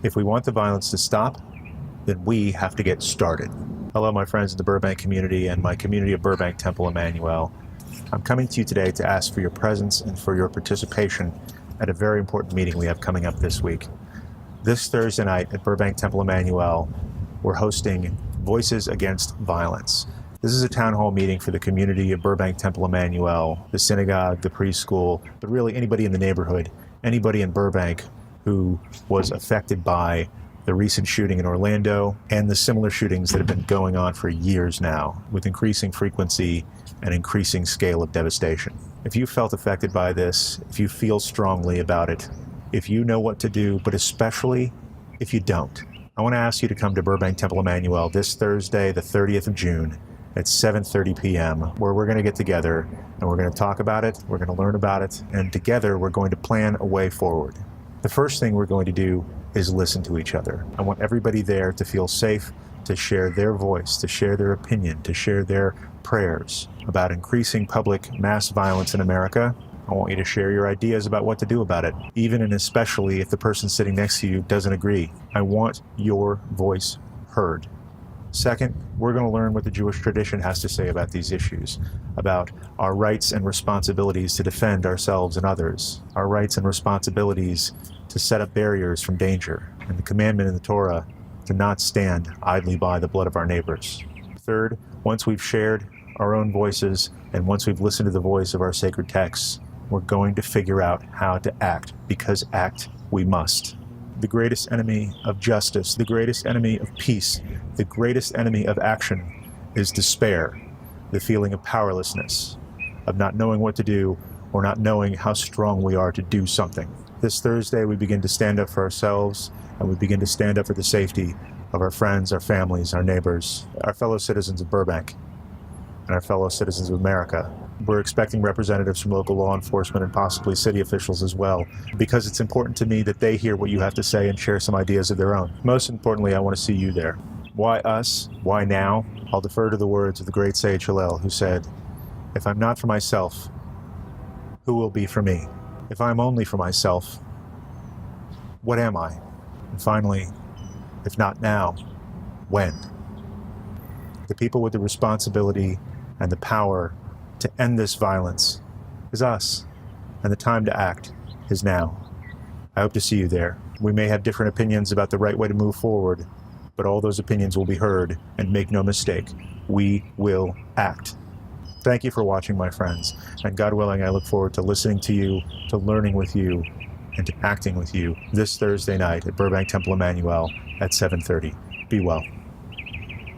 If we want the violence to stop, then we have to get started. Hello, my friends in the Burbank community and my community of Burbank Temple Emanu. I'm coming to you today to ask for your presence and for your participation at a very important meeting we have coming up this week. This Thursday night at Burbank Temple Emanu, we're hosting Voices Against Violence. This is a town hall meeting for the community of Burbank Temple Emanu, the synagogue, the preschool, but really anybody in the neighborhood, anybody in Burbank who was affected by the recent shooting in Orlando and the similar shootings that have been going on for years now, with increasing frequency and increasing scale of devastation. If you felt affected by this, if you feel strongly about it, if you know what to do, but especially if you don't, I want to ask you to come to Burbank Temple Emanu this Thursday, the 30th of June, at 7:30 p.m., where we're going to get together and we're going to talk about it, we're going to learn about it, and together we're going to plan a way forward. The first thing we're going to do is listen to each other. I want everybody there to feel safe, to share their voice, to share their opinion, to share their prayers about increasing public mass violence in America. I want you to share your ideas about what to do about it, even and especially if the person sitting next to you doesn't agree. I want your voice heard. Second, we're going to learn what the Jewish tradition has to say about these issues, about our rights and responsibilities to defend ourselves and others, our rights and responsibilities to set up barriers from danger, and the commandment in the Torah to not stand idly by the blood of our neighbors. Third, once we've shared our own voices and once we've listened to the voice of our sacred texts, we're going to figure out how to act, because act we must. The greatest enemy of justice, the greatest enemy of peace, the greatest enemy of action is despair, the feeling of powerlessness, of not knowing what to do or not knowing how strong we are to do something. This Thursday, we begin to stand up for ourselves, and we begin to stand up for the safety of our friends, our families, our neighbors, our fellow citizens of Burbank, and our fellow citizens of America. We're expecting representatives from local law enforcement and possibly city officials as well, because it's important to me that they hear what you have to say and share some ideas of their own. Most importantly, I want to see you there. Why us? Why now? I'll defer to the words of the great sage Hillel, who said, "If I'm not for myself, who will be for me? If I'm only for myself, what am I? And finally, if not now, when?" The people with the responsibility and the power to end this violence is us, and the time to act is now. I hope to see you there. We may have different opinions about the right way to move forward, but all those opinions will be heard, and make no mistake, we will act. Thank you for watching, my friends, and God willing, I look forward to listening to you, to learning with you, and to acting with you this Thursday night at Burbank Temple Emanu at 7:30. Be well.